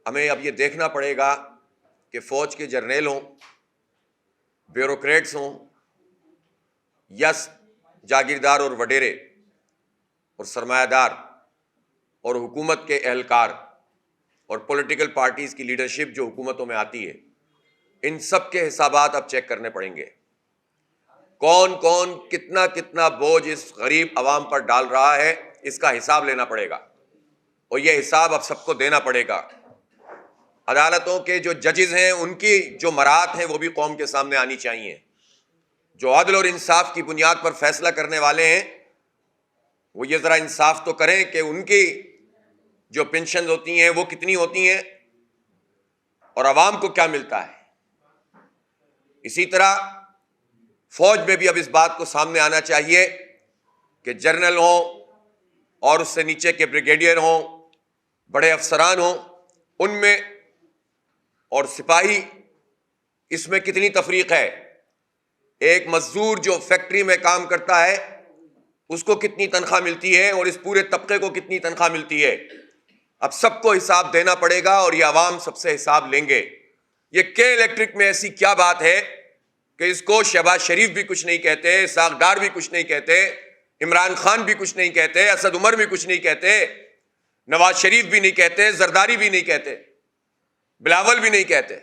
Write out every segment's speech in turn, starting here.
ہمیں اب یہ دیکھنا پڑے گا کہ فوج کے جرنیل ہوں، بیوروکریٹس ہوں یا جاگیردار اور وڈیرے اور سرمایہ دار اور حکومت کے اہلکار اور پولیٹیکل پارٹیز کی لیڈرشپ جو حکومتوں میں آتی ہے، ان سب کے حسابات اب چیک کرنے پڑیں گے۔ کون کون کتنا کتنا بوجھ اس غریب عوام پر ڈال رہا ہے، اس کا حساب لینا پڑے گا، اور یہ حساب اب سب کو دینا پڑے گا۔ عدالتوں کے جو ججز ہیں، ان کی جو مراعات ہیں وہ بھی قوم کے سامنے آنی چاہیے۔ جو عدل اور انصاف کی بنیاد پر فیصلہ کرنے والے ہیں، وہ یہ ذرا انصاف تو کریں کہ ان کی جو پینشنز ہوتی ہیں وہ کتنی ہوتی ہیں اور عوام کو کیا ملتا ہے۔ اسی طرح فوج میں بھی اب اس بات کو سامنے آنا چاہیے کہ جنرل ہوں اور اس سے نیچے کے بریگیڈیئر ہوں، بڑے افسران ہوں، ان میں اور سپاہی، اس میں کتنی تفریق ہے۔ ایک مزدور جو فیکٹری میں کام کرتا ہے اس کو کتنی تنخواہ ملتی ہے اور اس پورے طبقے کو کتنی تنخواہ ملتی ہے۔ اب سب کو حساب دینا پڑے گا اور یہ عوام سب سے حساب لیں گے۔ یہ کے الیکٹرک میں ایسی کیا بات ہے کہ اس کو شہباز شریف بھی کچھ نہیں کہتے، اسحاق ڈار بھی کچھ نہیں کہتے، عمران خان بھی کچھ نہیں کہتے، اسد عمر بھی کچھ نہیں کہتے، نواز شریف بھی نہیں کہتے، زرداری بھی نہیں کہتے، بلاول بھی نہیں کہتے،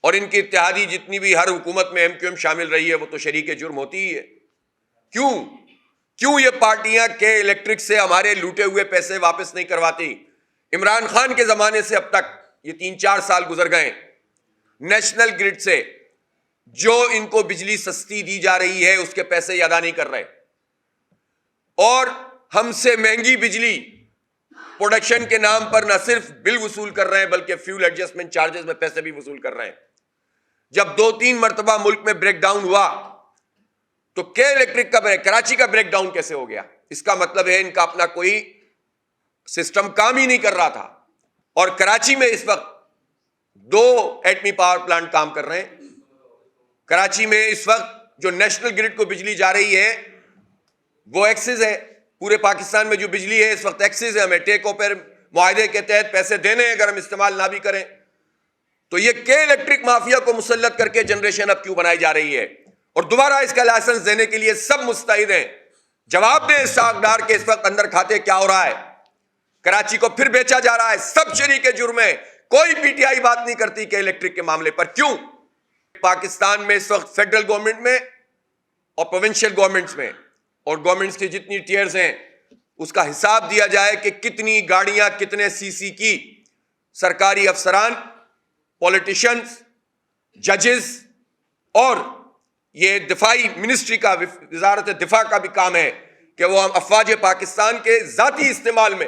اور ان کی اتحادی جتنی بھی ہر حکومت میں ایم کیو ایم شامل رہی ہے وہ تو شریک جرم ہوتی ہی ہے۔ کیوں یہ پارٹیاں کے الیکٹرک سے ہمارے لوٹے ہوئے پیسے واپس نہیں کرواتی؟ عمران خان کے زمانے سے اب تک یہ 3-4 سال گزر گئے، نیشنل گرڈ سے جو ان کو بجلی سستی دی جا رہی ہے اس کے پیسے یہ ادا نہیں کر رہے، اور ہم سے مہنگی بجلی پروڈکشن کے نام پر نہ صرف بل وصول کر رہے ہیں بلکہ فیول ایڈجسٹمنٹ چارجز میں پیسے بھی وصول کر رہے ہیں۔ جب 2-3 مرتبہ ملک میں بریک ڈاؤن ہوا تو کے الیکٹرک کا کراچی کا بریک ڈاؤن کیسے ہو گیا؟ اس کا مطلب ہے ان کا اپنا کوئی سسٹم کام ہی نہیں کر رہا تھا، اور کراچی میں اس وقت 2 ایٹمی پاور پلانٹ کام کر رہے ہیں۔ کراچی میں اس وقت جو نیشنل گرڈ کو بجلی جا رہی ہے وہ ایکسس ہے، پورے پاکستان میں جو بجلی ہے اس وقت ایکسس ہے، ہمیں ٹیک اوور معاہدے کے تحت پیسے دینے ہیں اگر ہم استعمال نہ بھی کریں۔ تو یہ کے الیکٹرک مافیا کو مسلط کر کے جنریشن اب کیوں بنائی جا رہی ہے، اور دوبارہ اس کا لائسنس دینے کے لیے سب مستعد ہیں۔ جواب دیں اسحاق ڈار کے اس وقت اندر کھاتے کیا ہو رہا ہے، کراچی کو پھر بیچا جا رہا ہے، سب شریک جرم ہے، کوئی پی ٹی آئی بات نہیں کرتی کہ الیکٹرک کے معاملے پر۔ کیوں؟ پاکستان میں اس وقت فیڈرل گورنمنٹ میں اور پروونشل گورنمنٹس میں اور گورنمنٹس کی جتنی ٹیئرز ہیں اس کا حساب دیا جائے کہ کتنی گاڑیاں کتنے سی سی کی سرکاری افسران، پولیٹیشنز، ججز، اور یہ دفاعی منسٹری کا، وزارت دفاع کا بھی کام ہے کہ وہ افواج پاکستان کے ذاتی استعمال میں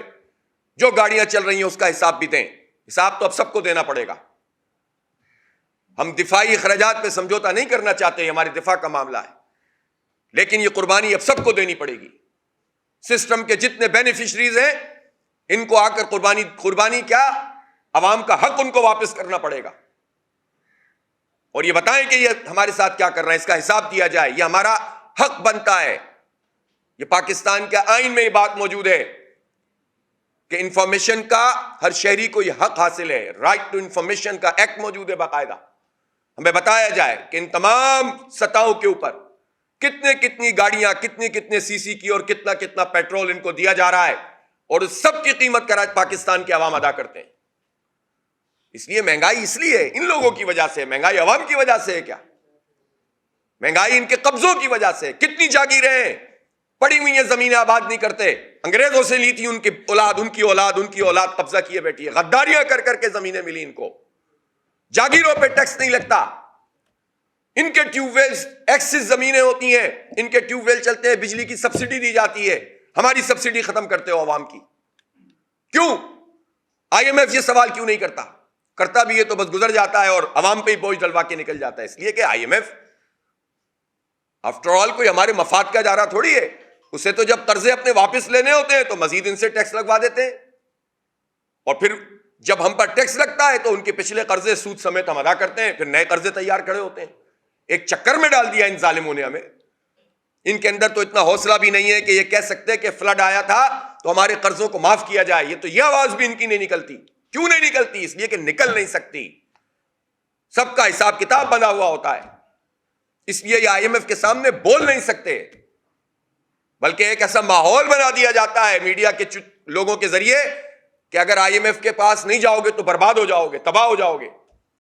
جو گاڑیاں چل رہی ہیں اس کا حساب بھی دیں۔ حساب تو اب سب کو دینا پڑے گا۔ ہم دفاعی اخراجات پہ سمجھوتا نہیں کرنا چاہتے، یہ ہمارے دفاع کا معاملہ ہے، لیکن یہ قربانی اب سب کو دینی پڑے گی۔ سسٹم کے جتنے بینیفیشریز ہیں ان کو آ کر قربانی کیا، عوام کا حق ان کو واپس کرنا پڑے گا، اور یہ بتائیں کہ یہ ہمارے ساتھ کیا کر رہے ہیں، اس کا حساب دیا جائے، یہ ہمارا حق بنتا ہے۔ یہ پاکستان کے آئین میں یہ بات موجود ہے کہ انفارمیشن کا ہر شہری کو یہ حق حاصل ہے، رائٹ ٹو انفارمیشن کا ایکٹ موجود ہے باقاعدہ۔ ہمیں بتایا جائے کہ ان تمام سطحوں کے اوپر کتنی گاڑیاں کتنے سی سی کی اور کتنا پیٹرول ان کو دیا جا رہا ہے، اور اس سب کی قیمت پاکستان کے عوام ادا کرتے ہیں۔ اس لیے مہنگائی اس لیے ان لوگوں کی وجہ سے، مہنگائی عوام کی وجہ سے ہے کیا؟ مہنگائی ان کے قبضوں کی وجہ سے۔ کتنی جاگیریں ہیں پڑی ہوئی ہیں، زمینیں آباد نہیں کرتے، انگریزوں سے لی تھی ان کی اولاد قبضہ کیے بیٹھی ہے، غداریاں کر کے زمینیں ملی ان کو، جاگیروں پہ ٹیکس نہیں لگتا، ان کے ٹیوب ویلز ایکسس زمینیں ہوتی ہیں، ان کے ٹیوب ویل چلتے ہیں، بجلی کی سبسڈی دی جاتی ہے، ہماری سبسڈی ختم کرتے ہو عوام کی۔ کیوں؟ آئی ایم ایف یہ سوال کیوں نہیں کرتا بھی ہے تو بس گزر جاتا ہے اور عوام پہ ہی بوجھ ڈلوا کے نکل جاتا ہے، اس لیے کہ I M F after all کوئی ہمارے مفاد کا ادارہ تھوڑی ہے، اسے تو جب قرضے اپنے واپس لینے ہوتے ہیں تو مزید ان سے ٹیکس لگوا دیتے ہیں، اور پھر جب ہم پر ٹیکس لگتا ہے تو ان کے پچھلے قرضے سود سمیت ہم ادا کرتے ہیں، پھر نئے قرضے تیار کھڑے ہوتے ہیں۔ ایک چکر میں ڈال دیا ان ظالموں نے ہمیں۔ ان کے اندر تو اتنا حوصلہ بھی نہیں ہے کہ یہ کہہ سکتے کہ فلڈ آیا تھا تو ہمارے قرضوں کو معاف کیا جائے، یہ تو یہ آواز بھی ان کی نہیں نکلتی۔ کیوں نہیں نکلتی؟ اس لیے کہ نکل نہیں سکتی، سب کا حساب کتاب بنا ہوا ہوتا ہے، اس لیے یہ IMF کے سامنے بول نہیں سکتے، بلکہ ایک ایسا ماحول بنا دیا جاتا ہے میڈیا کے لوگوں کے ذریعے کہ اگر IMF کے پاس نہیں جاؤ گے تو برباد ہو جاؤ گے، تباہ ہو جاؤ گے۔